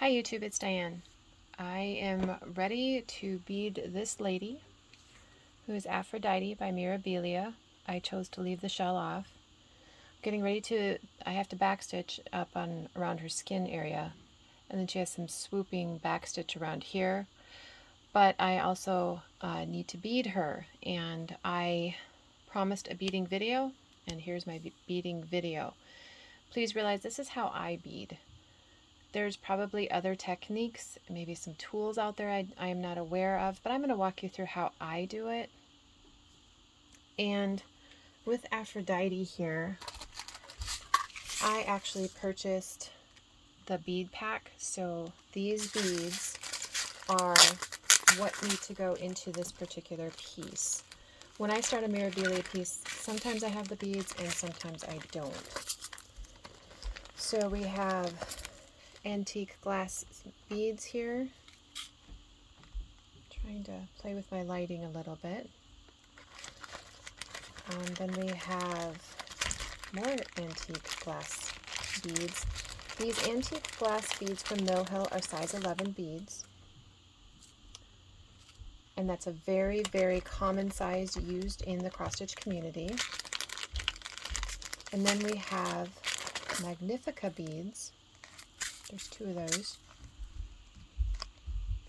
Hi YouTube, it's Diane. I am ready to bead this lady, who is Aphrodite by Mirabilia. I chose to leave the shell off. Getting ready to, I have to backstitch up on around her skin area, and then she has some swooping backstitch around here. But I also need to bead her, and I promised a beading video, and here's my beading video. Please realize this is how I bead. There's probably other techniques, maybe some tools out there I am not aware of, but I'm going to walk you through how I do it. And with Aphrodite here, I actually purchased the bead pack. So these beads are what need to go into this particular piece. When I start a Mirabilia piece, sometimes I have the beads and sometimes I don't. So we have antique glass beads here. Trying to play with my lighting a little bit. Then we have more antique glass beads. These antique glass beads from Mill Hill are size 11 beads. And that's a very, very common size used in the cross-stitch community. And then we have Magnifica beads. There's two of those.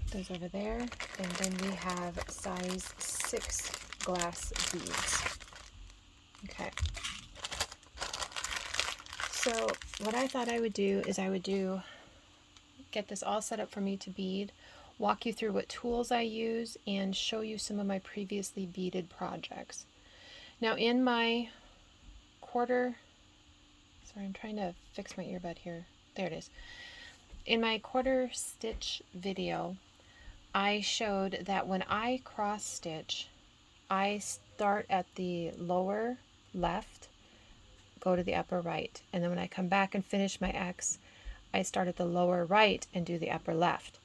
Put those over there. And then we have size 6 glass beads. Okay. So what I thought I would do is get this all set up for me to bead, walk you through what tools I use, and show you some of my previously beaded projects. Now in my sorry, I'm trying to fix my earbud here. There it is. In my quarter stitch video, I showed that when I cross stitch, I start at the lower left, go to the upper right, and then when I come back and finish my X, I start at the lower right and do the upper left.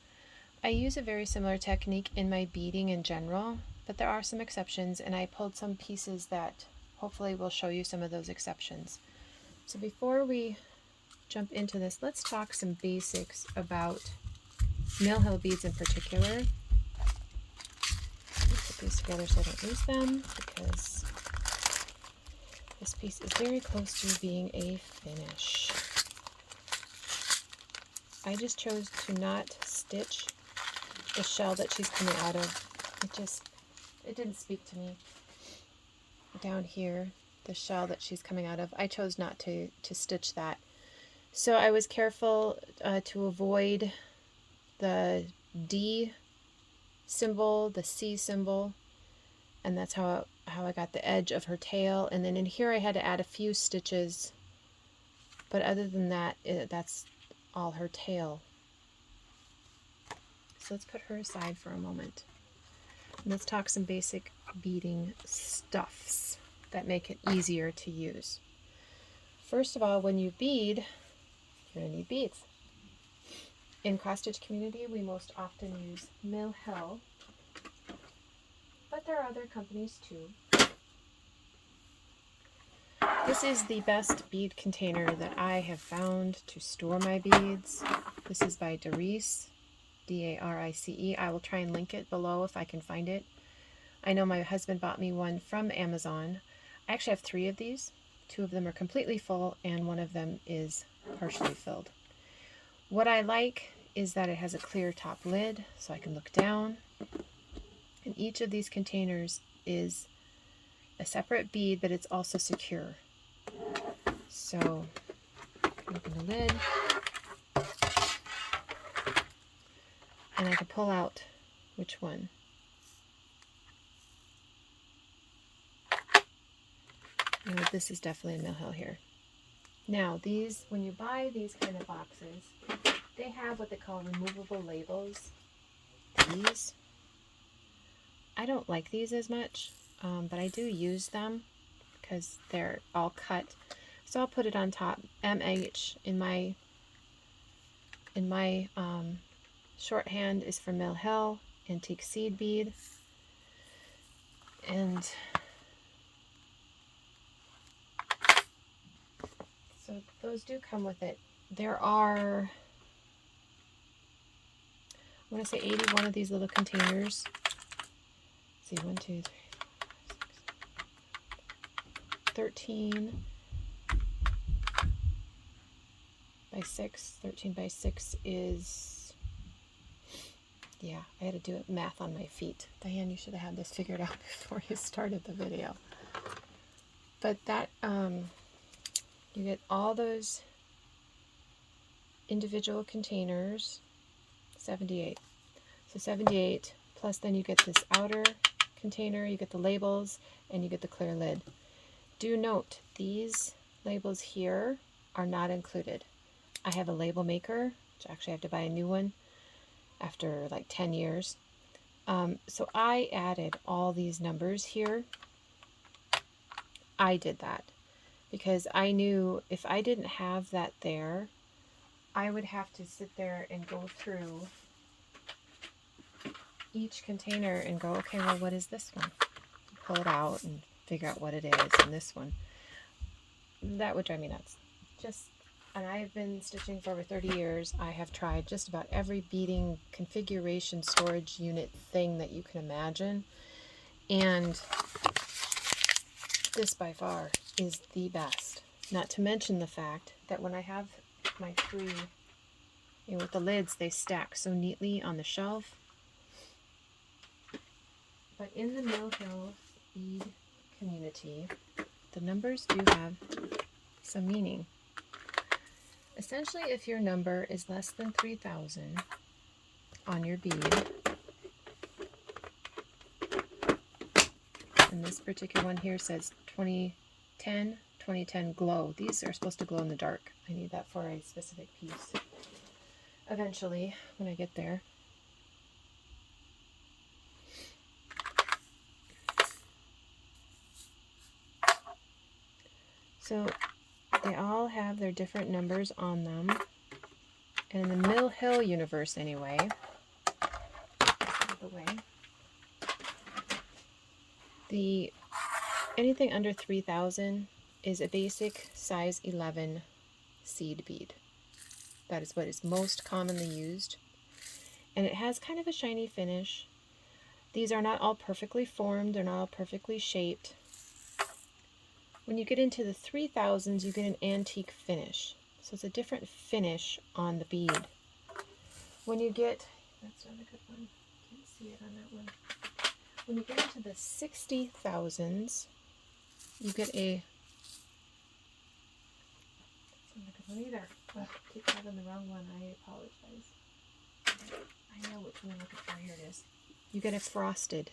I use a very similar technique in my beading in general, but there are some exceptions, and I pulled some pieces that hopefully will show you some of those exceptions. So before we jump into this, let's talk some basics about Mill Hill beads in particular. Put these together so I don't lose them, because this piece is very close to being a finish. I just chose to not stitch the shell that she's coming out of. It didn't speak to me. Down here, the shell that she's coming out of, I chose not to stitch that. So I was careful to avoid the D symbol, the C symbol, and that's how I got the edge of her tail. And then in here I had to add a few stitches, but other than that, that's all her tail. So let's put her aside for a moment. And let's talk some basic beading stuffs that make it easier to use. First of all, when you bead, you're going to need beads. In cross-stitch community, we most often use Mill Hill, but there are other companies too. This is the best bead container that I have found to store my beads. This is by Darice, D-A-R-I-C-E. I will try and link it below if I can find it. I know my husband bought me one from Amazon. I actually have 3 of these. 2 of them are completely full, and 1 of them is partially filled. What I like is that it has a clear top lid, so I can look down. And each of these containers is a separate bead, but it's also secure. So, open the lid, and I can pull out which one. Now, this is definitely a Mill Hill here. Now, these, when you buy these kind of boxes, they have what they call removable labels. These, I don't like these as much, but I do use them because they're all cut. So I'll put it on top. MH in my shorthand is for Mill Hill, antique seed bead, and so those do come with it. There are I want to say 81 of these little containers. Let's see, 1, 2, 3, 4, 5, 6, 13 by 6. 13 by 6 is, yeah, I had to do it math on my feet. Diane, you should have had this figured out before you started the video. But that, you get all those individual containers, 78. So 78, plus then you get this outer container, you get the labels, and you get the clear lid. Do note, these labels here are not included. I have a label maker, which actually I have to buy a new one after like 10 years. So I added all these numbers here. I did that because I knew if I didn't have that there, I would have to sit there and go through each container and go, okay, well, what is this one? Pull it out and figure out what it is, and this one. That would drive me nuts. And I have been stitching for over 30 years. I have tried just about every beading configuration storage unit thing that you can imagine. And this by far is the best. Not to mention the fact that when I have my three, with the lids, they stack so neatly on the shelf. But in the Mill Hill bead community, the numbers do have some meaning. Essentially, if your number is less than 3,000 on your bead, and this particular one here says 2010 glow. These are supposed to glow in the dark. I need that for a specific piece eventually when I get there. So they all have their different numbers on them. And in the Mill Hill universe anyway, anything under 3,000 is a basic size 11 seed bead. That is what is most commonly used. And it has kind of a shiny finish. These are not all perfectly formed, they're not all perfectly shaped. When you get into the 3,000s, you get an antique finish. So it's a different finish on the bead. When you get, that's not a good one, can't see it on that one. When you get into the 60,000s, you get a, that's not a good one either. Oh, I keep having the wrong one, I apologize. I know which one I'm looking for, here it is. You get a frosted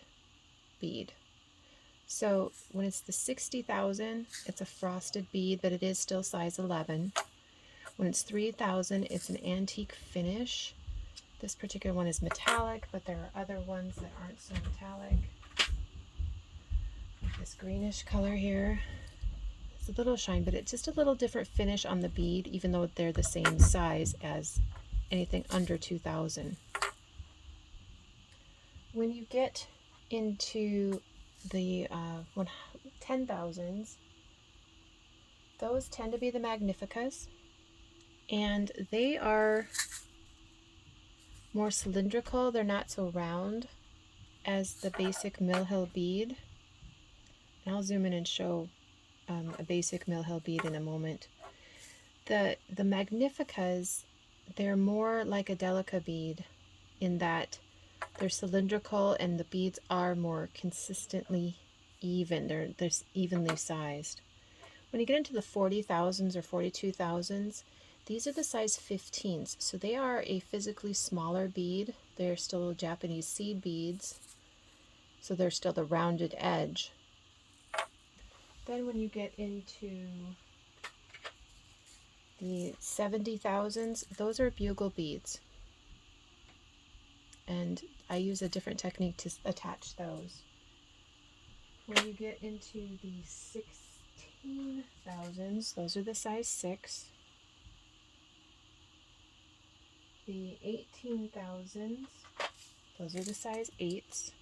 bead. So when it's the 60,000, it's a frosted bead, but it is still size 11. When it's 3,000, it's an antique finish. This particular one is metallic, but there are other ones that aren't so metallic. Like this greenish color here. It's a little shine, but it's just a little different finish on the bead, even though they're the same size as anything under 2,000. When you get into the 10,000s, those tend to be the Magnificas, and they are more cylindrical. They're not so round as the basic Mill Hill bead. And I'll zoom in and show a basic Mill Hill bead in a moment. The Magnificas, they're more like a Delica bead in that they're cylindrical and the beads are more consistently even. They're evenly sized. When you get into the 40,000s or 42,000s, these are the size 15s. So they are a physically smaller bead. They're still Japanese seed beads. So they're still the rounded edge. Then when you get into the 70,000s, those are bugle beads. And I use a different technique to attach those. When you get into the 16,000s, those are the size 6. The 18,000s, those are the size 8s.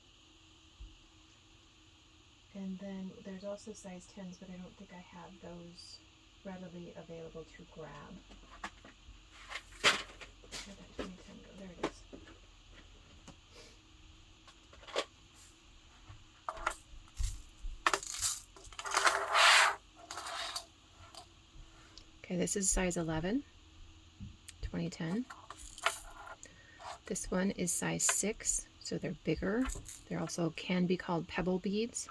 And then there's also size 10s, but I don't think I have those readily available to grab. Where'd that 2010 go? There it is. Okay, this is size 11, 2010. This one is size 6, so they're bigger. They also can be called pebble beads.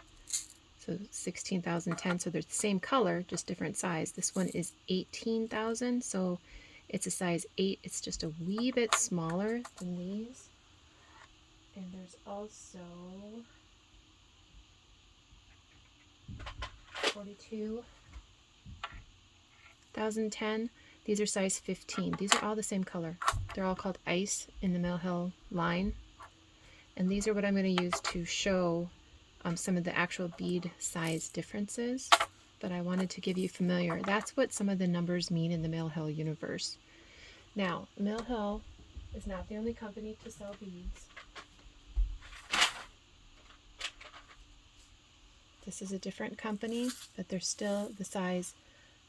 So 16,010, so they're the same color, just different size. This one is 18,000, so it's a size 8. It's just a wee bit smaller than these. And there's also 42,010. These are size 15. These are all the same color. They're all called Ice in the Mill Hill line. And these are what I'm going to use to show some of the actual bead size differences, but I wanted to give you familiar. That's what some of the numbers mean in the Mill Hill universe. Now, Mill Hill is not the only company to sell beads. This is a different company, but they're still the size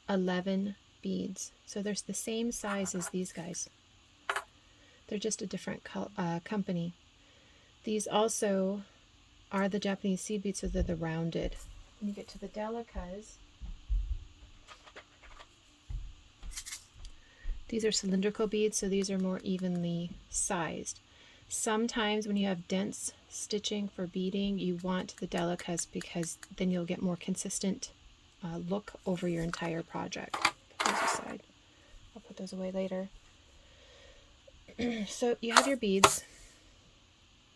11 beads. So there's the same size as these guys. They're just a different company. These also are the Japanese seed beads, so they're the rounded. When you get to the delicas, these are cylindrical beads, so these are more evenly sized. Sometimes when you have dense stitching for beading, you want the delicas because then you'll get more consistent look over your entire project. Put those aside. I'll put those away later. So you have your beads,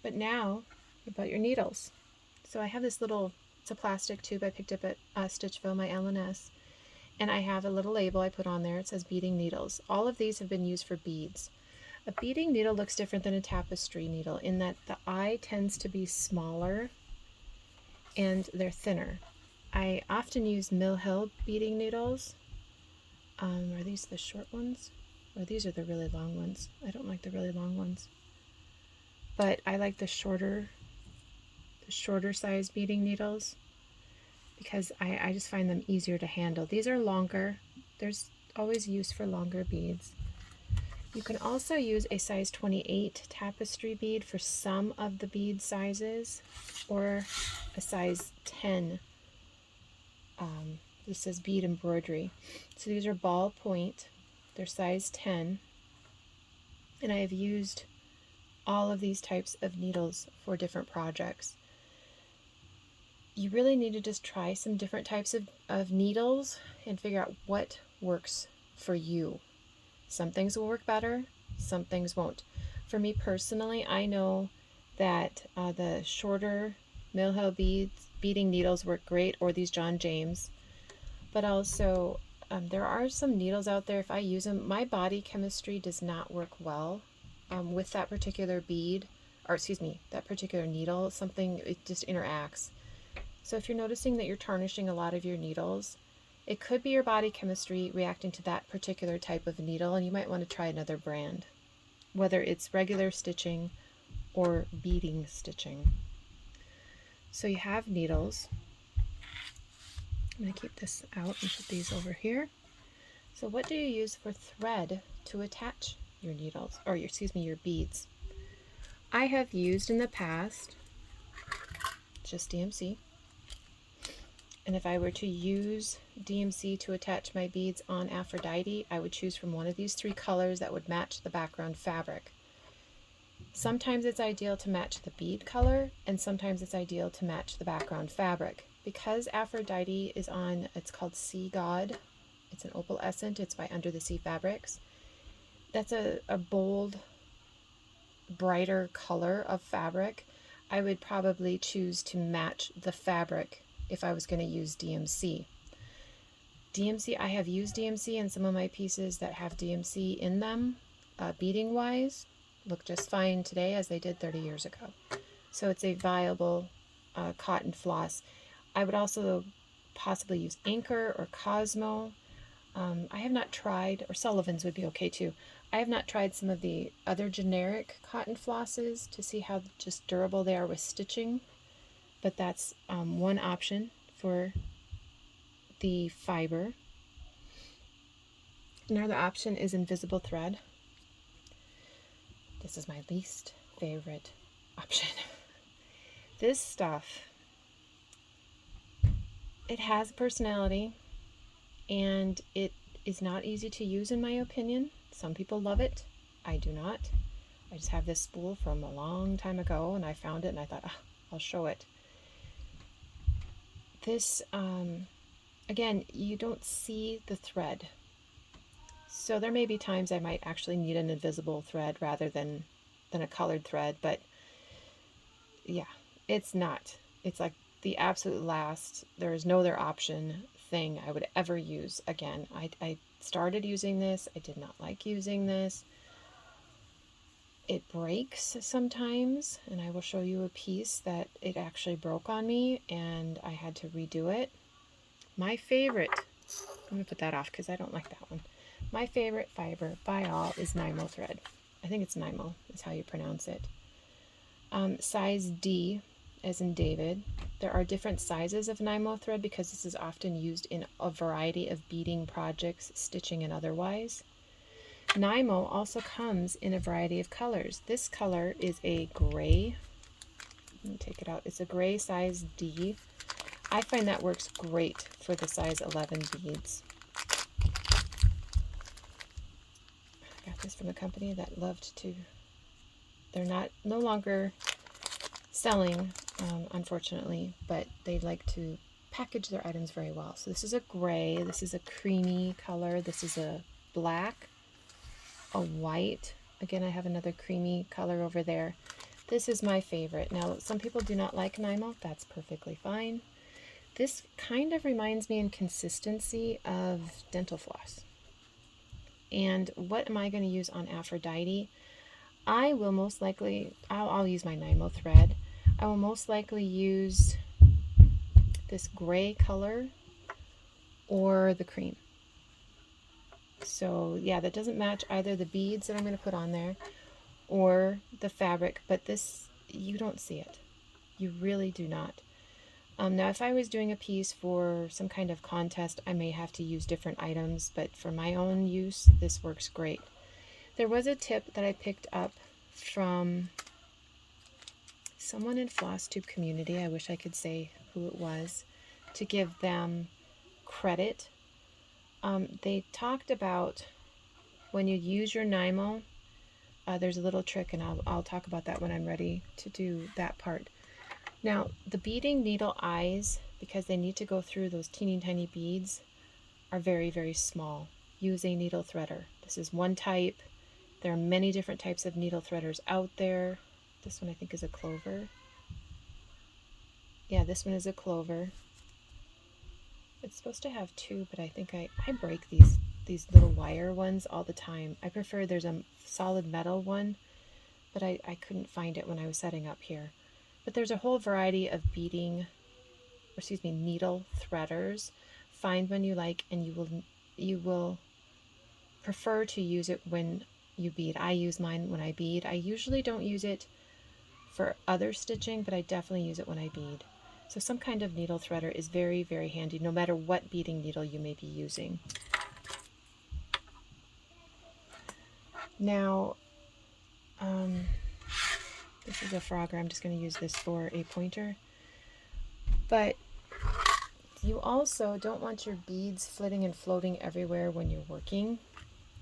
but now about your needles. So I have this little, it's a plastic tube I picked up at Stitchville, my LNS, and I have a little label I put on there. It says beading needles. All of these have been used for beads. A beading needle looks different than a tapestry needle in that the eye tends to be smaller and they're thinner. I often use Mill Hill beading needles. Are these the short ones? Or these are the really long ones. I don't like the really long ones. But I like the shorter size beading needles because I just find them easier to handle. These are longer. There's always use for longer beads. You can also use a size 28 tapestry bead for some of the bead sizes, or a size 10. This says bead embroidery. So these are ball point. They're size 10. And I have used all of these types of needles for different projects. You really need to just try some different types of needles and figure out what works for you. Some things will work better, some things won't. For me personally, I know that the shorter Mill Hill beading needles work great, or these John James. But also, there are some needles out there, if I use them, my body chemistry does not work well with that particular bead, or excuse me, that particular needle. Something, it just interacts. So if you're noticing that you're tarnishing a lot of your needles, it could be your body chemistry reacting to that particular type of needle, and you might want to try another brand, whether it's regular stitching or beading stitching. So you have needles. I'm going to keep this out and put these over here. So what do you use for thread to attach your needles, or your beads? I have used in the past just DMC. And if I were to use DMC to attach my beads on Aphrodite, I would choose from one of these 3 colors that would match the background fabric. Sometimes it's ideal to match the bead color, and sometimes it's ideal to match the background fabric. Because Aphrodite is on, it's called Sea God. It's an opalescent. It's by Under the Sea Fabrics. That's a bold, brighter color of fabric. I would probably choose to match the fabric if I was going to use DMC. I have used DMC in some of my pieces that have DMC in them, beading wise, look just fine today as they did 30 years ago. So it's a viable cotton floss. I would also possibly use Anchor or Cosmo. I have not tried, or Sullivan's would be okay too. I have not tried some of the other generic cotton flosses to see how just durable they are with stitching. But that's one option for the fiber. Another option is invisible thread. This is my least favorite option. This stuff, it has a personality, and it is not easy to use in my opinion. Some people love it. I do not. I just have this spool from a long time ago and I found it and I thought, oh, I'll show it. This, again, you don't see the thread. So there may be times I might actually need an invisible thread rather than a colored thread, but yeah, it's not. It's like the absolute last, there is no other option thing I would ever use again. I started using this. I did not like using this. It breaks sometimes, and I will show you a piece that it actually broke on me and I had to redo it. My favorite, I'm going to put that off because I don't like that one. My favorite fiber by all is Nymo thread. I think it's Nymo is how you pronounce it. Size D, as in David. There are different sizes of Nymo thread because this is often used in a variety of beading projects, stitching and otherwise. Nymo also comes in a variety of colors. This color is a gray. Let me take it out. It's a gray size D. I find that works great for the size 11 beads. I got this from a company that loved to, they're no longer selling, unfortunately, but they like to package their items very well. So this is a gray, this is a creamy color, this is a black, a white. Again, I have another creamy color over there. This is my favorite. Now, some people do not like Nymo. That's perfectly fine. This kind of reminds me in consistency of dental floss. And what am I going to use on Aphrodite? I will most likely, I'll use my Nymo thread. I will most likely use this gray color or the cream. So yeah, that doesn't match either the beads that I'm going to put on there or the fabric, but this, you don't see it. You really do not. Now, if I was doing a piece for some kind of contest, I may have to use different items, but for my own use, this works great. There was a tip that I picked up from someone in FlossTube community. I wish I could say who it was to give them credit. They talked about when you use your Nymo, there's a little trick, and I'll talk about that when I'm ready to do that part. Now, the beading needle eyes, because they need to go through those teeny tiny beads, are very, very small. Use a needle threader. This is one type. There are many different types of needle threaders out there. This one I think is a clover. Yeah, this one is a clover. It's supposed to have two, but I think I break these little wire ones all the time. I prefer there's a solid metal one, but I couldn't find it when I was setting up here. But there's a whole variety of beading, needle threaders. Find one you like, and you will prefer to use it when you bead. I use mine when I bead. I usually don't use it for other stitching, but I definitely use it when I bead. So some kind of needle threader is very, very handy, no matter what beading needle you may be using. Now, this is a frogger. I'm just going to use this for a pointer. But you also don't want your beads flitting and floating everywhere when you're working.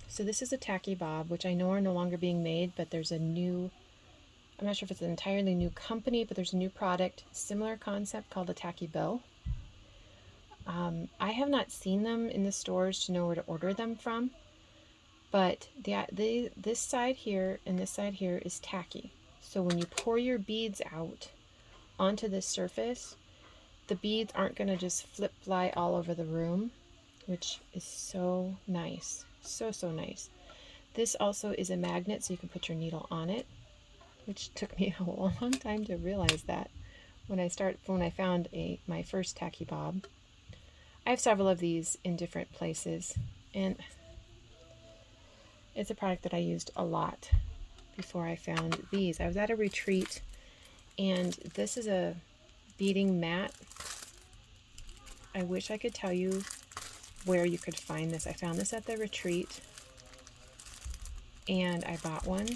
So this is a tacky bob, which I know are no longer being made, but there's a new, I'm not sure if it's an entirely new company, but there's a new product, similar concept, called a tacky bill. I have not seen them in the stores to know where to order them from, but this side here and this side here is tacky. So when you pour your beads out onto this surface, the beads aren't going to just fly all over the room, which is so nice. So nice. This also is a magnet, so you can put your needle on it, which took me a long time to realize that when I found my first tacky bob. I have several of these in different places, and it's a product that I used a lot before I found these. I was at a retreat, and this is a beading mat. I wish I could tell you where you could find this. I found this at the retreat, and I bought one.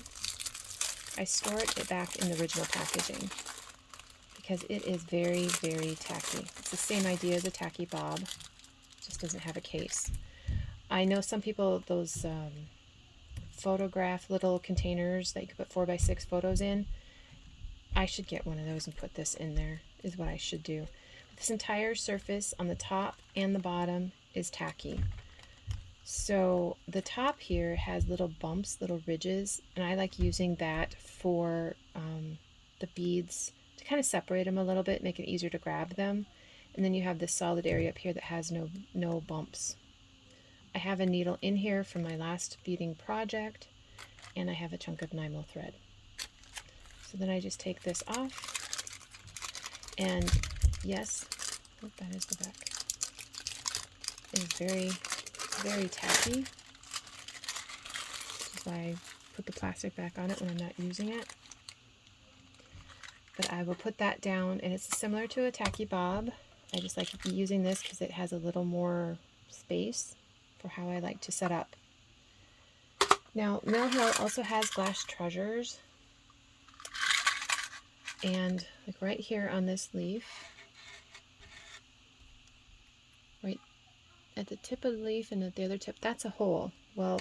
I store it back in the original packaging because it is very, very tacky. It's the same idea as a tacky bob, just doesn't have a case. I know some people, those photograph little containers that you can put 4x6 photos in. I should get one of those and put this in there, is what I should do. This entire surface on the top and the bottom is tacky. So the top here has little bumps, little ridges, and I like using that for the beads to kind of separate them a little bit, make it easier to grab them. And then you have this solid area up here that has no bumps. I have a needle in here from my last beading project, and I have a chunk of Nymo thread. So then I just take this off, and yes, that is the back. It is very, very tacky, which is why I put the plastic back on it when I'm not using it. But I will put that down, and it's similar to a tacky bob. I just like using this because it has a little more space for how I like to set up. Now, Mill Hill also has glass treasures, and like right here on this leaf, right at the tip of the leaf and at the other tip, that's a hole. Well,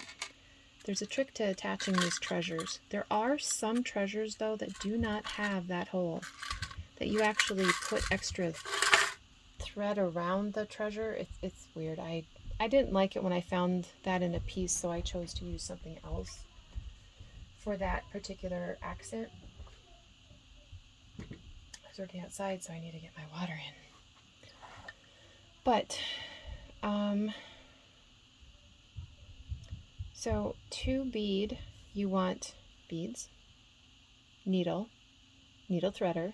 there's a trick to attaching these treasures. There are some treasures, though, that do not have that hole, that you actually put extra thread around the treasure. It's weird. I didn't like it when I found that in a piece, so I chose to use something else for that particular accent. I was working outside, so I need to get my water in. But, so to bead, you want beads, needle threader,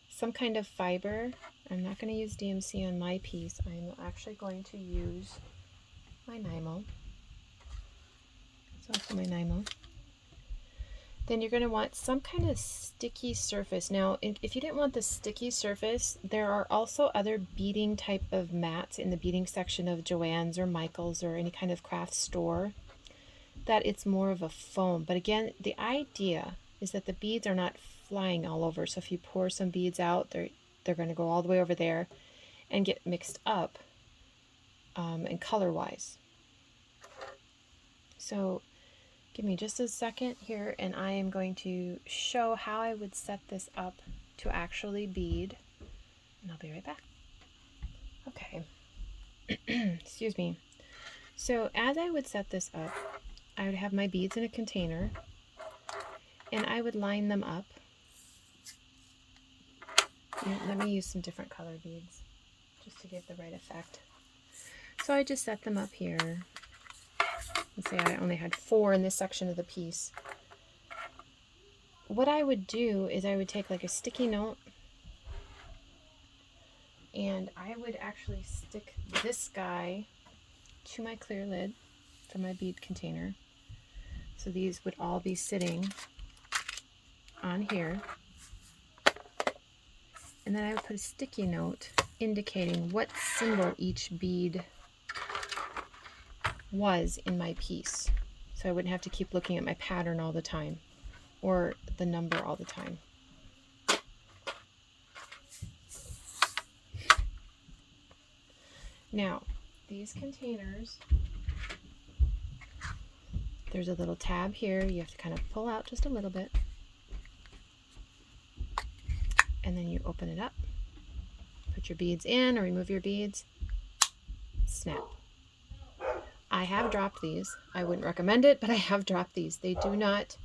some kind of fiber. I'm not going to use DMC on my piece. I'm actually going to use my Nymo. It's also my Nymo. Then you're going to want some kind of sticky surface. Now, if you didn't want the sticky surface, there are also other beading type of mats in the beading section of Joann's or Michael's or any kind of craft store, that it's more of a foam. But again, the idea is that the beads are not flying all over. So if you pour some beads out, they're going to go all the way over there and get mixed up and color-wise. So give me just a second here, and I am going to show how I would set this up to actually bead, and I'll be right back. Okay. Excuse me. So as I would set this up, I would have my beads in a container, and I would line them up. Let me use some different color beads just to get the right effect. So I just set them up here. Let's say I only had 4 in this section of the piece. What I would do is I would take like a sticky note, and I would actually stick this guy to my clear lid for my bead container. So these would all be sitting on here. And then I would put a sticky note indicating what symbol each bead was in my piece. So I wouldn't have to keep looking at my pattern all the time or the number all the time. Now, these containers, there's a little tab here. You have to kind of pull out just a little bit. And then you open it up, put your beads in or remove your beads, snap. I have dropped these. I wouldn't recommend it, but I have dropped these. They do not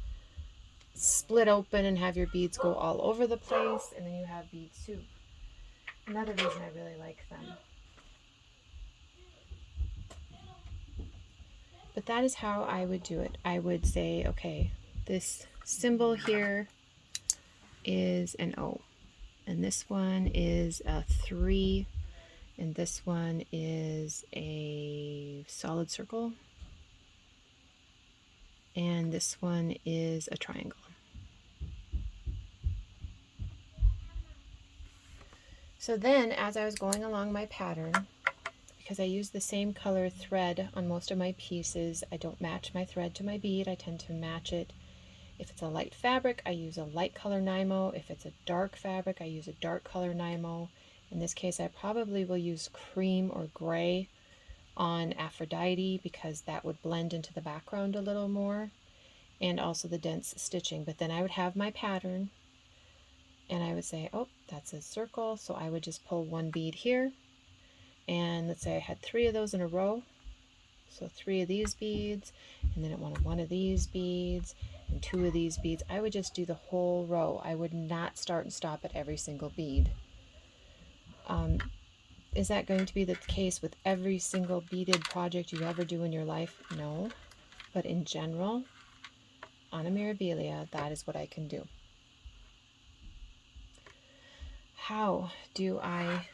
split open and have your beads go all over the place, and then you have bead soup. Another reason I really like them. But that is how I would do it. I would say, okay, this symbol here is an O. And this one is a 3, and this one is a solid circle, and this one is a triangle. So then, as I was going along my pattern, because I use the same color thread on most of my pieces, I don't match my thread to my bead. I tend to match it. If it's a light fabric, I use a light color Nymo. If it's a dark fabric, I use a dark color Nymo. In this case, I probably will use cream or gray on Aphrodite because that would blend into the background a little more, and also the dense stitching. But then I would have my pattern and I would say, oh, that's a circle, so I would just pull one bead here, and let's say I had 3 of those in a row, so 3 of these beads, and then I wanted 1 of these beads and 2 of these beads. I would just do the whole row. I would not start and stop at every single bead. Is that going to be the case with every single beaded project you ever do in your life? No, but in general, on a Mirabilia, that is what I can do. How do I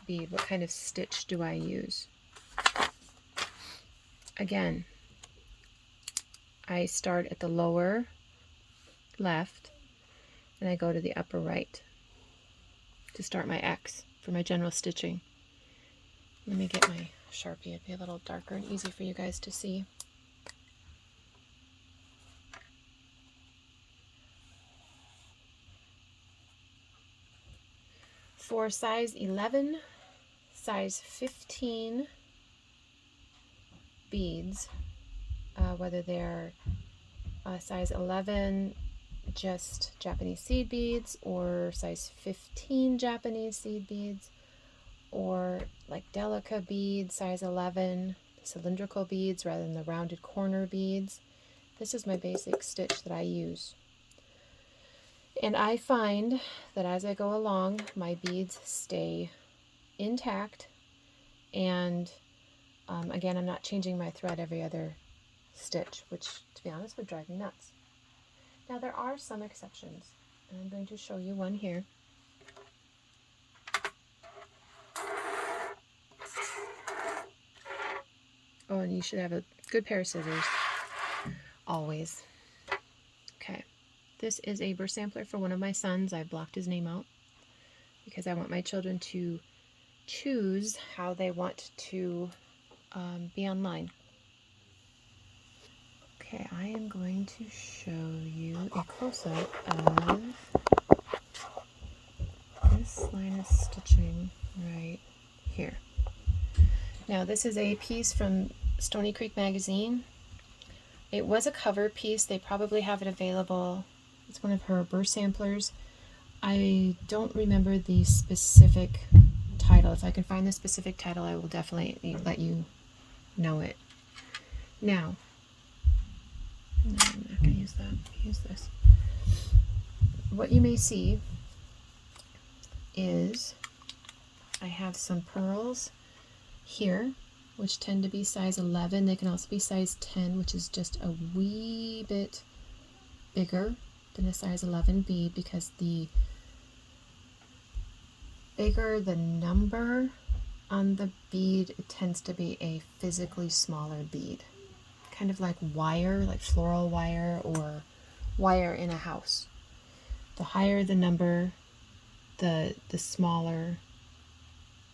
bead? What kind of stitch do I use? Again, I start at the lower left and I go to the upper right to start my X for my general stitching. Let me get my Sharpie. It'd be a little darker and easy for you guys to see. For size 11, size 15 beads, whether they're size 11 just Japanese seed beads, or size 15 Japanese seed beads, or like Delica beads, size 11, cylindrical beads rather than the rounded corner beads. This is my basic stitch that I use. And I find that as I go along, my beads stay intact, and again, I'm not changing my thread every other stitch, which, to be honest, would drive me nuts. Now, there are some exceptions, and I'm going to show you one here. Oh, and you should have a good pair of scissors, always. Okay, this is a burr sampler for one of my sons. I blocked his name out because I want my children to choose how they want to be online. Okay, I am going to show you a close-up of this line of stitching right here. Now, this is a piece from Stony Creek magazine. It was a cover piece. They probably have it available. It's one of her burr samplers. I don't remember the specific title. If I can find the specific title, I will definitely let you know it. Now, no, I'm not going to use that. Use this. What you may see is I have some pearls here, which tend to be size 11. They can also be size 10, which is just a wee bit bigger than a size 11 bead, because the bigger the number on the bead, it tends to be a physically smaller bead. Kind of like wire, like floral wire or wire in a house. The higher the number, the smaller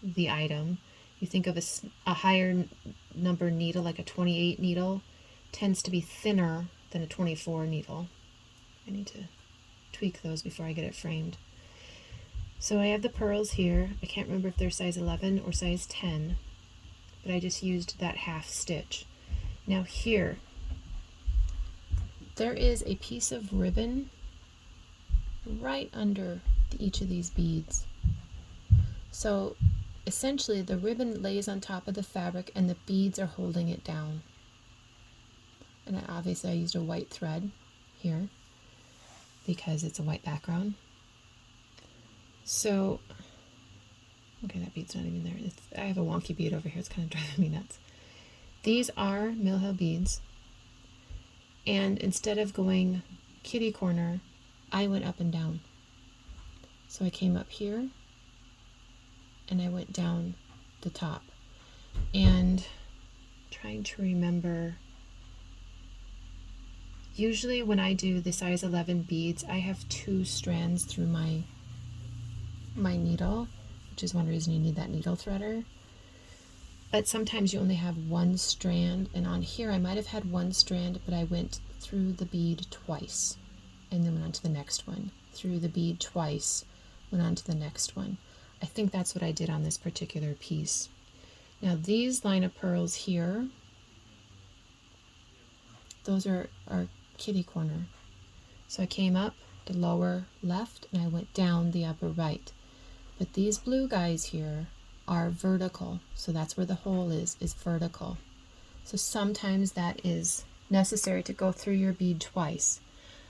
the item. You think of a higher number needle, like a 28 needle, tends to be thinner than a 24 needle. I need to tweak those before I get it framed. So I have the pearls here. I can't remember if they're size 11 or size 10, but I just used that half stitch. Now here, there is a piece of ribbon right under each of these beads. So essentially the ribbon lays on top of the fabric and the beads are holding it down. And obviously I used a white thread here because it's a white background. So, okay, that bead's not even there. I have a wonky bead over here. It's kind of driving me nuts. These are Mill Hill beads. And instead of going kitty corner, I went up and down. So I came up here and I went down the top. And trying to remember, usually when I do the size 11 beads, I have 2 strands through my needle, which is one reason you need that needle threader. But sometimes you only have 1 strand, and on here I might have had 1 strand, but I went through the bead twice and then went on to the next one, through the bead twice, went on to the next one. I think that's what I did on this particular piece. Now these line of pearls here, those are kitty corner. So I came up the lower left and I went down the upper right. But these blue guys here are vertical. So that's where the hole is vertical. So sometimes that is necessary to go through your bead twice.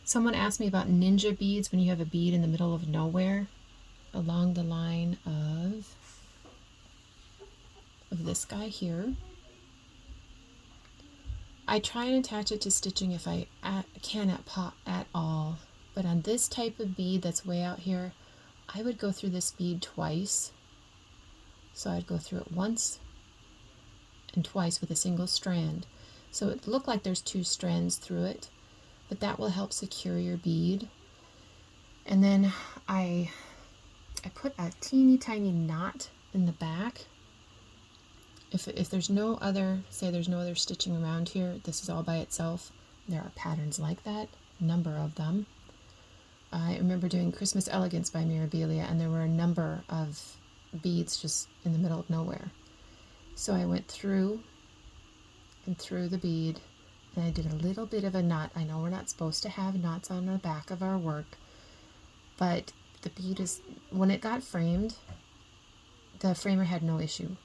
Someone asked me about ninja beads when you have a bead in the middle of nowhere along the line of this guy here. I try and attach it to stitching if I can at all, but on this type of bead that's way out here, I would go through this bead twice. So I'd go through it once and twice with a single strand. So it looked like there's 2 strands through it, but that will help secure your bead. And then I put a teeny tiny knot in the back. If there's no other, say there's no other stitching around here, this is all by itself. There are patterns like that, a number of them. I remember doing Christmas Elegance by Mirabilia, and there were a number of beads just in the middle of nowhere. So I went through and through the bead, and I did a little bit of a knot. I know we're not supposed to have knots on the back of our work, but the bead is, when it got framed, the framer had no issue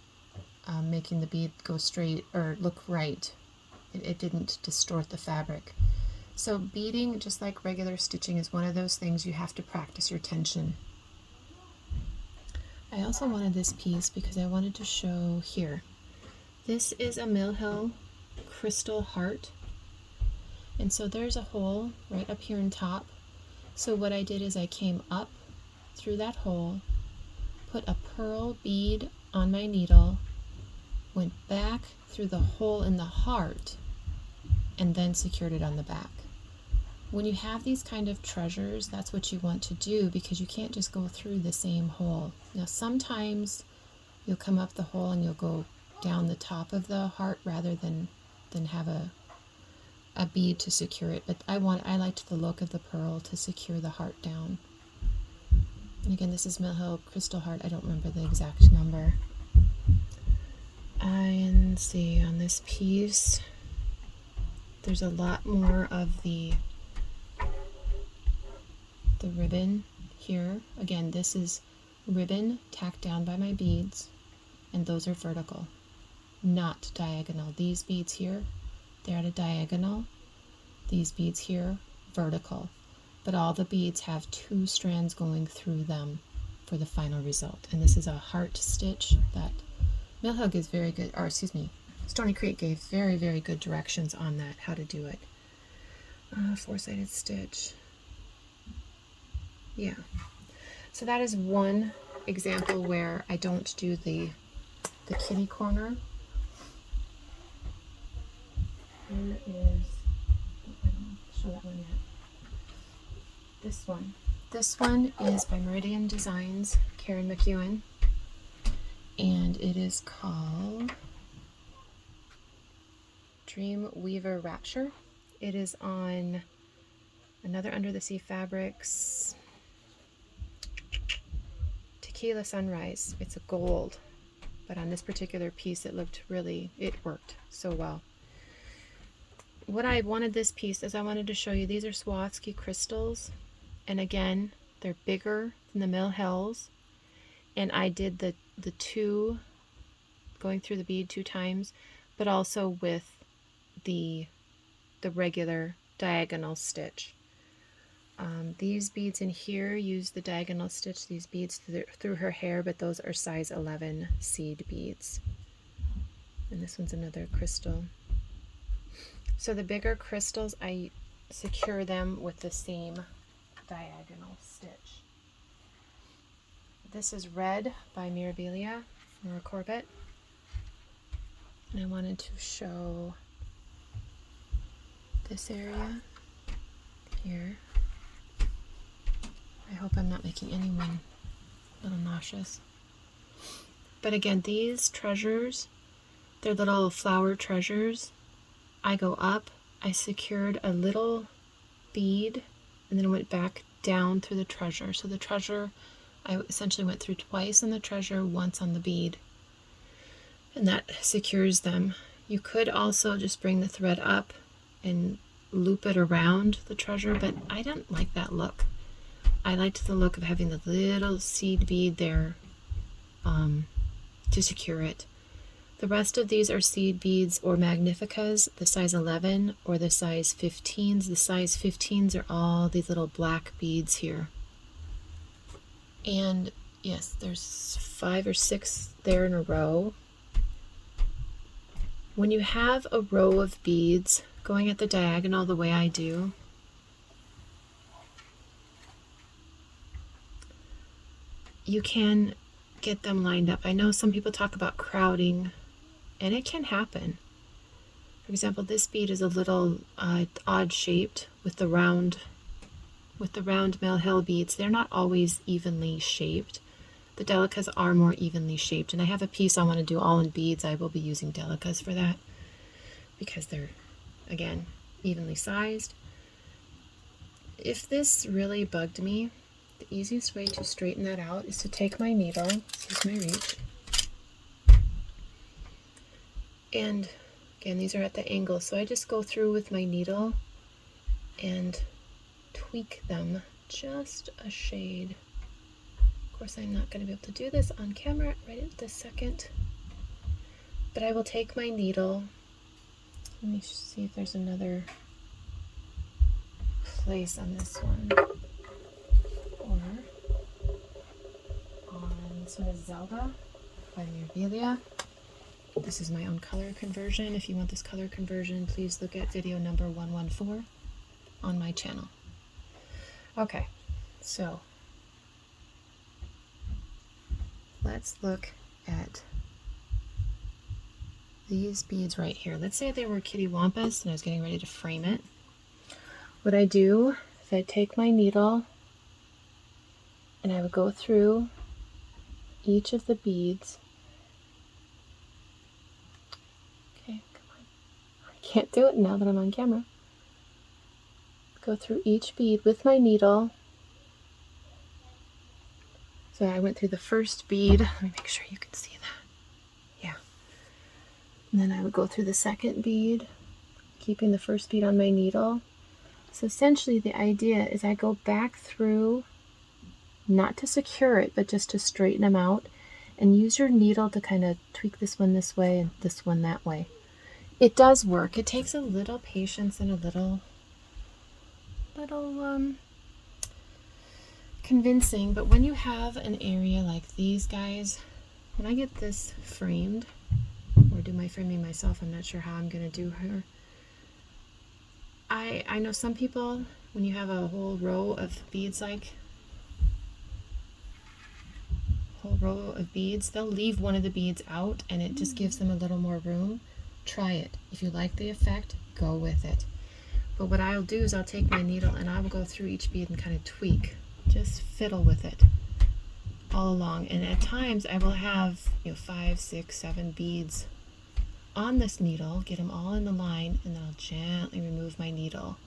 making the bead go straight or look right. It didn't distort the fabric. So beading, just like regular stitching, is one of those things you have to practice your tension. I also wanted this piece because I wanted to show here. This is a Mill Hill crystal heart. And so there's a hole right up here in top. So what I did is I came up through that hole, put a pearl bead on my needle, went back through the hole in the heart, and then secured it on the back. When you have these kind of treasures, that's what you want to do, because you can't just go through the same hole. Now sometimes you'll come up the hole and you'll go down the top of the heart rather than have a bead to secure it, but I liked the look of the pearl to secure the heart down. And again, this is Mill Hill Crystal Heart. I don't remember the exact number. And see, on this piece, there's a lot more of the ribbon here. Again, this is ribbon tacked down by my beads, and those are vertical, not diagonal. These beads here, they're at a diagonal. These beads here, vertical. But all the beads have 2 strands going through them for the final result. And this is a heart stitch that Mill Hill gives very good, or excuse me, Stony Creek gave very, very good directions on that, how to do it. 4-sided stitch. Yeah. So that is one example where I don't do the kitty corner. Here is, I don't show that one yet. This one. This one is by Meridian Designs, Karen McEwen, and it is called Dreamweaver Rapture. It is on another Under the Sea Fabrics Tequila Sunrise. It's a gold, but on this particular piece it worked so well. What I wanted this piece is I wanted to show you, these are Swarovski crystals, and again, they're bigger than the Mill Hills, and I did the 2 going through the bead 2 times, but also with the regular diagonal stitch. These beads in here use the diagonal stitch, these beads through her hair, but those are size 11 seed beads. And this one's another crystal. So the bigger crystals, I secure them with the same diagonal stitch. This is Red by Mirabilia, Nora Corbett. And I wanted to show this area here. I hope I'm not making anyone a little nauseous. But again, these treasures, they're little flower treasures. I go up, I secured a little bead, and then went back down through the treasure. So the treasure, I essentially went through twice on the treasure, once on the bead. and that secures them. You could also just bring the thread up and loop it around the treasure, but I don't like that look. I liked the look of having the little seed bead there to secure it. The rest of these are seed beads or magnificas, the size 11 or the size 15s. The size 15s are all these little black beads here. And yes, there's 5 or 6 there in a row. When you have a row of beads going at the diagonal the way I do, you can get them lined up. I know some people talk about crowding, and it can happen. For example, this bead is a little odd shaped with the round Mill Hill beads. They're not always evenly shaped. The delicas are more evenly shaped, and I have a piece I want to do all in beads. I will be using delicas for that because they're, again, evenly sized. If this really bugged me, the easiest way to straighten that out is to take my needle, this is my reach, and again, these are at the angle, so I just go through with my needle and tweak them just a shade. Of course, I'm not going to be able to do this on camera right at this second, but I will take my needle. Let me see if there's another place on this one. Or on this one is Zelda by Mirabilia. This is my own color conversion. If you want this color conversion, please look at video number 114 on my channel. Okay, so let's look at these beads right here. Let's say they were Kitty Wampus and I was getting ready to frame it. What I do is I take my needle and I would go through each of the beads. Okay, come on. I can't do it now that I'm on camera. Go through each bead with my needle. So I went through the first bead. Let me make sure you can see that. Yeah. And then I would go through the second bead, keeping the first bead on my needle. So essentially the idea is I go back through, not to secure it, but just to straighten them out, and use your needle to kind of tweak this one this way and this one that way. It does work. It takes a little patience and a little convincing, but when you have an area like these guys, when I get this framed, or do my framing myself, I'm not sure how I'm going to do her. I know some people, when you have a whole row of beads, they'll leave one of the beads out and it just gives them a little more room. Try it. If you like the effect, go with it. But what I'll do is I'll take my needle and I will go through each bead and kind of tweak, just fiddle with it all along. And at times I will have 5, 6, 7 beads on this needle, get them all in the line, and then I'll gently remove my needle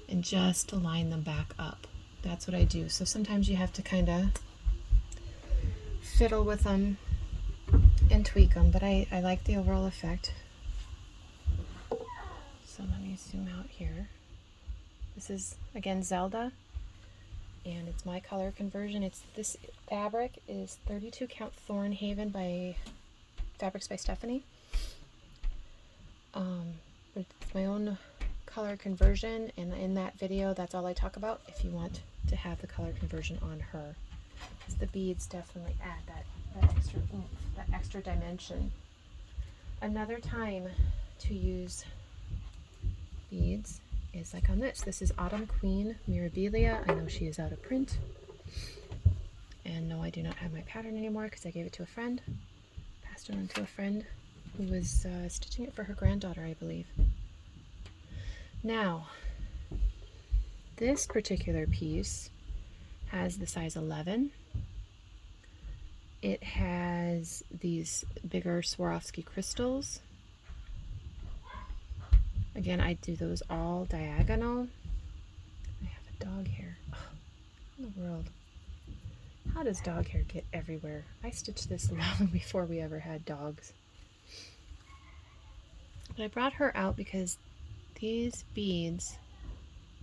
and just align them back up. That's what I do. So sometimes you have to kind of fiddle with them and tweak them, but I like the overall effect. So let me zoom out here. This is again Zelda, and it's my color conversion. This fabric is 32 count Thornhaven by Fabrics by Stephanie. It's my own color conversion, and in that video that's all I talk about if you want to have the color conversion on her, because the beads definitely add that extra oomph, that extra dimension. Another time to use beads is like on this. This is Autumn Queen Mirabilia. I know she is out of print, and no, I do not have my pattern anymore because I gave it to a friend, passed it on to a friend who was stitching it for her granddaughter, I believe. Now, this particular piece has the size 11. It has these bigger Swarovski crystals. Again, I do those all diagonal. I have a dog hair. Oh, in the world. How does dog hair get everywhere? I stitched this long before we ever had dogs. But I brought her out because these beads,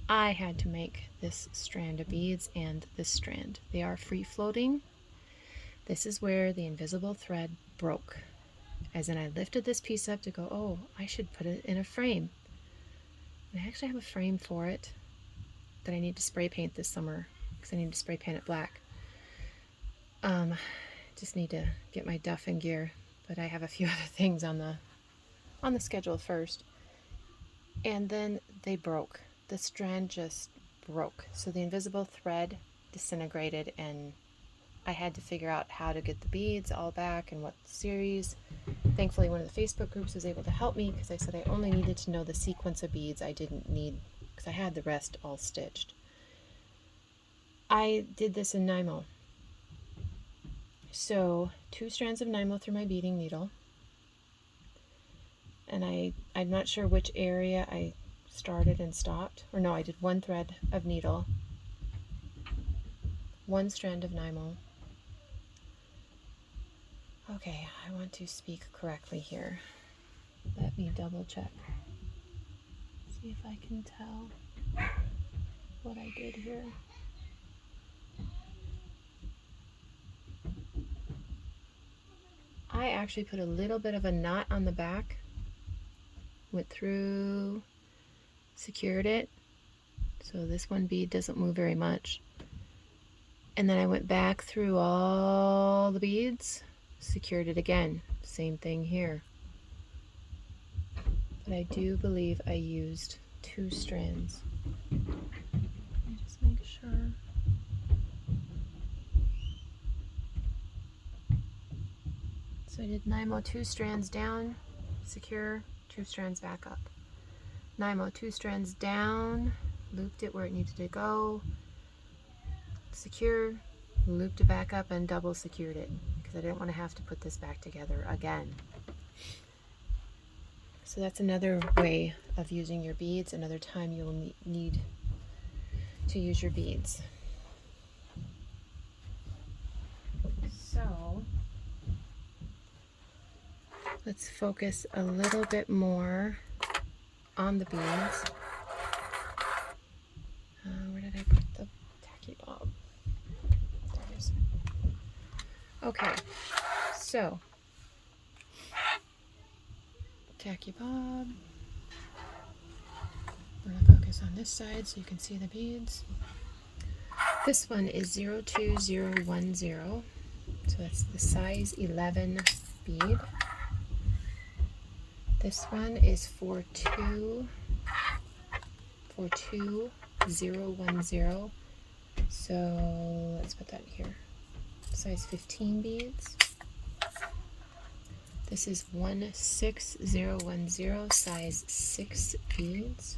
I had to make this strand of beads and this strand. They are free floating. This is where the invisible thread broke. As in, I lifted this piece up to go, oh, I should put it in a frame. And I actually have a frame for it that I need to spray paint this summer because I need to spray paint it black. Just need to get my duff in gear, but I have a few other things on the schedule first. And then they broke. The strand just broke. So the invisible thread disintegrated, and I had to figure out how to get the beads all back and what series. Thankfully, one of the Facebook groups was able to help me because I said I only needed to know the sequence of beads. I didn't need, because I had the rest all stitched. I did this in Nymo. So 2 strands of Nymo through my beading needle. And I'm not sure which area I started and stopped. Or no, I did 1 thread of needle, 1 strand of Nymo. Okay, I want to speak correctly here. Let me double check. See if I can tell what I did here. I actually put a little bit of a knot on the back, went through, secured it, so this one bead doesn't move very much. And then I went back through all the beads, secured it again. Same thing here. But I do believe I used 2 strands. Let me just make sure. So I did Nymo 2 strands down, secure, 2 strands back up. Nymo 2 strands down, looped it where it needed to go, secure, looped it back up and double secured it because I didn't want to have to put this back together again. So that's another way of using your beads, another time you'll need to use your beads. So let's focus a little bit more on the beads. Where did I put the tacky bob? There it is. Okay, so tacky bob. We're going to focus on this side so you can see the beads. This one is 02010, so that's the size 11 bead. This one is 42010, so let's put that here. Size 15 beads. This is 16010, size 6 beads.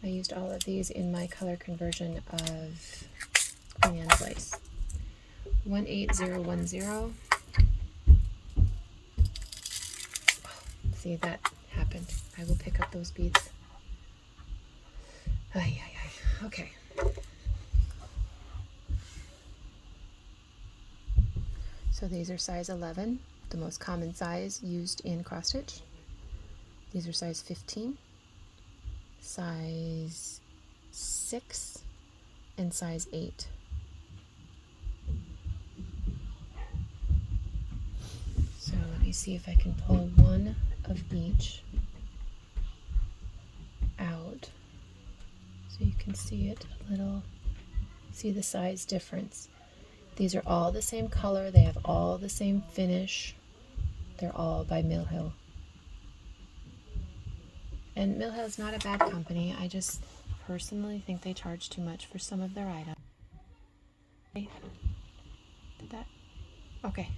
I used all of these in my color conversion of Queen Anne's lace. 18010. See, that happened. I will pick up those beads. Ay, ay, ay. Okay. So these are size 11, the most common size used in cross stitch. These are size 15, size 6, and size 8. So let me see if I can pull one of each out so you can see it a little, see the size difference. These are all the same color, they have all the same finish, they're all by Mill Hill. And Mill Hill is not a bad company, I just personally think they charge too much for some of their items. Did that? Okay,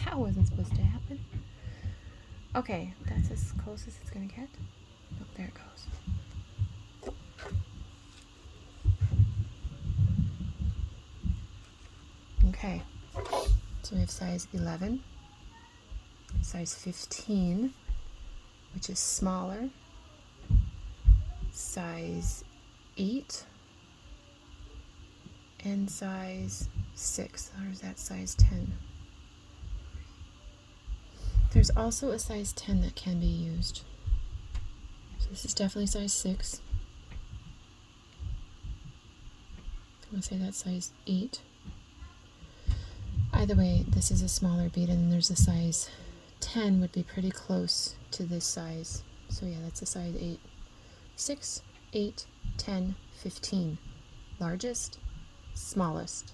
that wasn't supposed to happen. Okay, that's as close as it's gonna get. Oh, there it goes. Okay, so we have size 11, size 15, which is smaller, size 8, and size 6, or is that size 10? There's also a size 10 that can be used. So this is definitely size 6. I'm going to say that's size 8. Either way, this is a smaller bead, and then there's a size 10 would be pretty close to this size. So yeah, that's a size 8. 6, 8, 10, 15. Largest, smallest,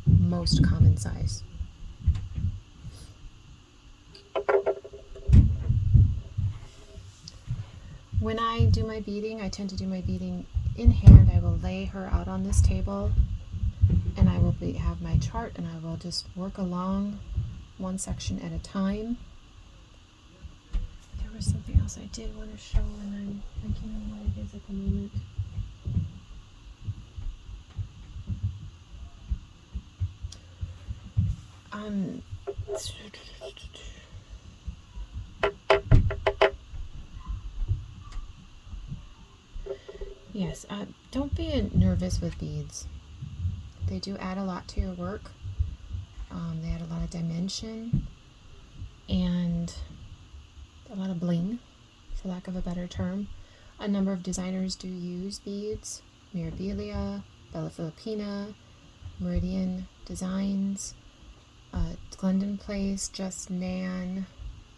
most common size. When I do my beading, I tend to do my beading in hand. I will lay her out on this table, and I will have my chart, and I will just work along one section at a time. There was something else I did want to show, and I'm thinking of what it is at the moment. Yes, don't be nervous with beads. They do add a lot to your work. They add a lot of dimension and a lot of bling, for lack of a better term. A number of designers do use beads. Mirabilia, Bella Filipina, Meridian Designs, Glendon Place, Just Nan.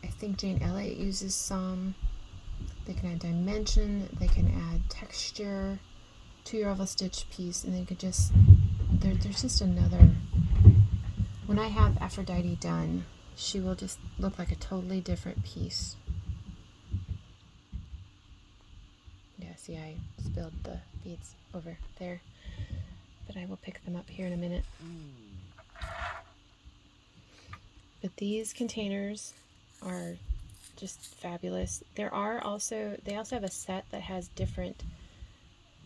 I think Jane Elliott uses some. They can add dimension, they can add texture to your oval stitch piece, and they could just, there's just another, when I have Aphrodite done, she will just look like a totally different piece. Yeah, see, I spilled the beads over there, but I will pick them up here in a minute. But these containers are just fabulous. They also have a set that has different,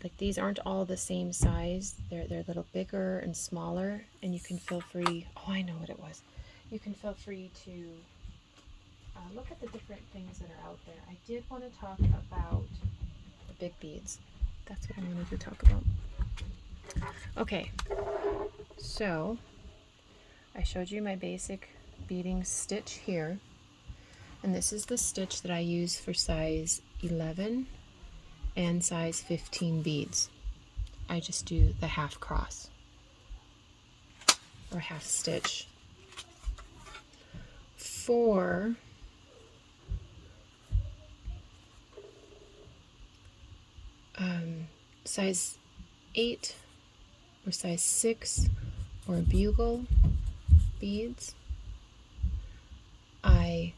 like these aren't all the same size. They're a little bigger and smaller, and you can feel free, oh, I know what it was. You can feel free to look at the different things that are out there. I did want to talk about the big beads. That's what I wanted to talk about. Okay, so I showed you my basic beading stitch here, and this is the stitch that I use for size 11 and size 15 beads. I just do the half cross or half stitch. For size 8 or size 6 or bugle beads, I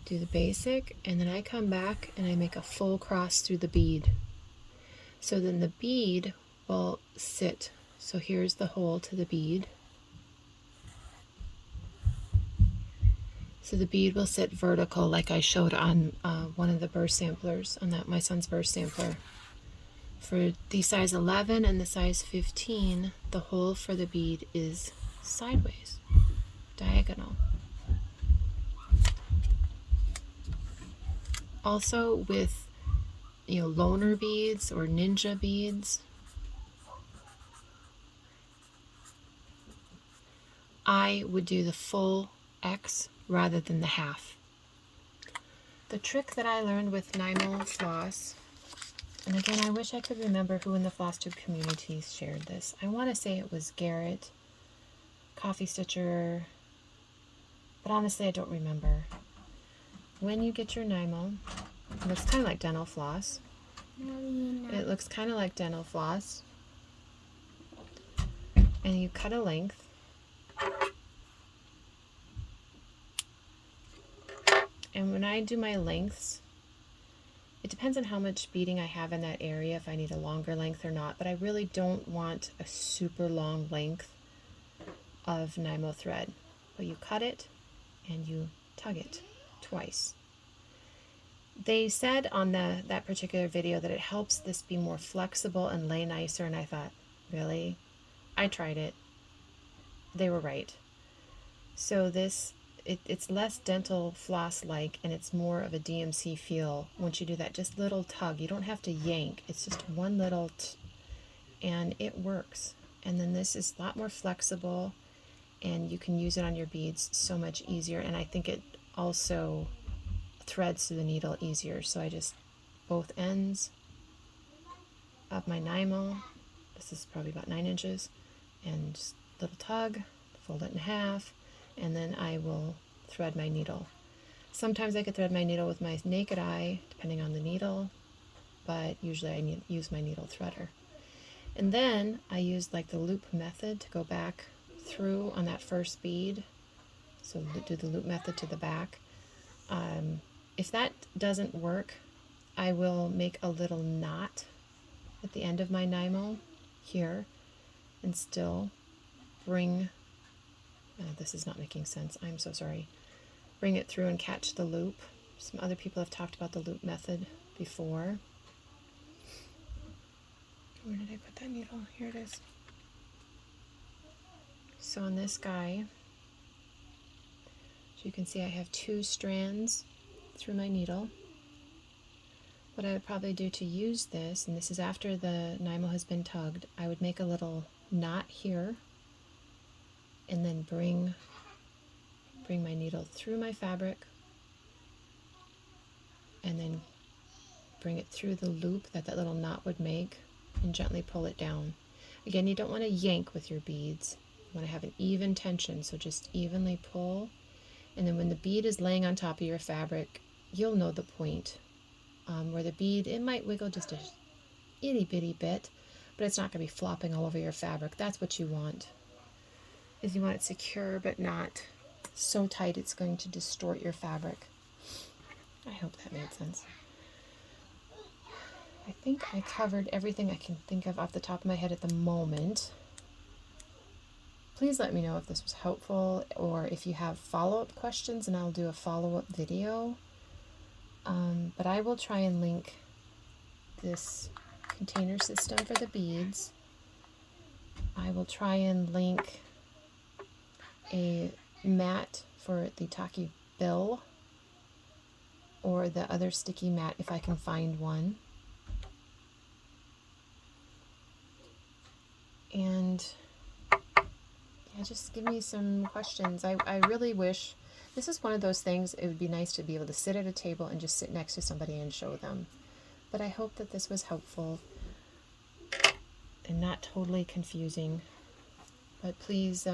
do the basic, and then I come back and I make a full cross through the bead. So then the bead will sit. So here's the hole to the bead. So the bead will sit vertical, like I showed on one of the burst samplers, on my son's burst sampler. For the size 11 and the size 15, the hole for the bead is sideways, diagonal. Also with, loner beads or ninja beads, I would do the full X rather than the half. The trick that I learned with Nymo floss, and again, I wish I could remember who in the floss tube communities shared this. I want to say it was Garrett, Coffee Stitcher, but honestly I don't remember. When you get your Nymo, it looks kind of like dental floss. It looks kind of like dental floss. And you cut a length. And when I do my lengths, it depends on how much beading I have in that area, if I need a longer length or not, but I really don't want a super long length of Nymo thread. But you cut it and you tug it twice. They said on that particular video that it helps this be more flexible and lay nicer, and I thought, really? I tried it. They were right. So it's less dental floss-like, and it's more of a DMC feel once you do that just little tug. You don't have to yank. It's just one little and it works. And then this is a lot more flexible, and you can use it on your beads so much easier, and I think it also threads through the needle easier. So I just, both ends of my Nymo, this is probably about 9 inches, and just little tug, fold it in half, and then I will thread my needle. Sometimes I could thread my needle with my naked eye, depending on the needle, but usually I use my needle threader. And then I use like the loop method to go back through on that first bead. So do the loop method to the back. If that doesn't work, I will make a little knot at the end of my Nymo here and still bring, this is not making sense, I'm so sorry, bring it through and catch the loop. Some other people have talked about the loop method before. Where did I put that needle? Here it is. So on this guy, so you can see I have 2 strands through my needle. What I would probably do to use this, and this is after the Nymo has been tugged, I would make a little knot here and then bring my needle through my fabric and then bring it through the loop that little knot would make and gently pull it down. Again, you don't want to yank with your beads. You want to have an even tension, so just evenly pull. And then when the bead is laying on top of your fabric, you'll know the point. Where the bead, it might wiggle just a itty bitty bit, but it's not going to be flopping all over your fabric. That's what you want. Is you want it secure but not so tight it's going to distort your fabric. I hope that made sense. I think I covered everything I can think of off the top of my head at the moment. Please let me know if this was helpful or if you have follow-up questions, and I'll do a follow-up video. But I will try and link this container system for the beads. I will try and link a mat for the Taki bill or the other sticky mat if I can find one. And yeah, just give me some questions. I really wish, this is one of those things, it would be nice to be able to sit at a table and just sit next to somebody and show them. But I hope that this was helpful and not totally confusing. But please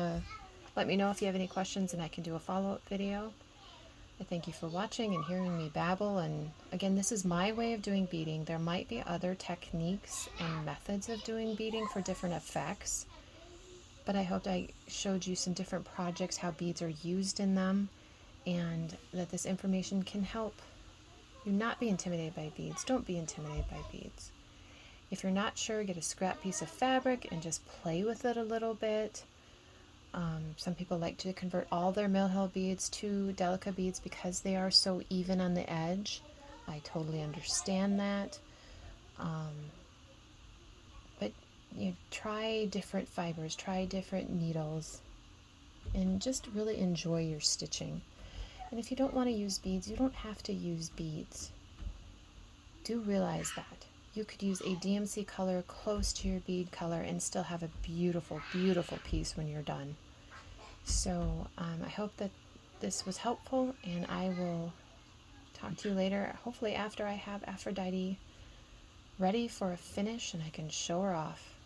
let me know if you have any questions and I can do a follow-up video. I thank you for watching and hearing me babble. And again, this is my way of doing beading. There might be other techniques and methods of doing beading for different effects. But I hoped I showed you some different projects, how beads are used in them, and that this information can help you not be intimidated by beads. Don't be intimidated by beads. If you're not sure, get a scrap piece of fabric and just play with it a little bit. Some people like to convert all their Mill Hill beads to Delica beads because they are so even on the edge. I totally understand that. But you know, try different fibers, try different needles, and just really enjoy your stitching. And if you don't want to use beads, you don't have to use beads. Do realize that. You could use a DMC color close to your bead color and still have a beautiful, beautiful piece when you're done. So I hope that this was helpful, and I will talk to you later, hopefully after I have Aphrodite ready for a finish and I can show her off.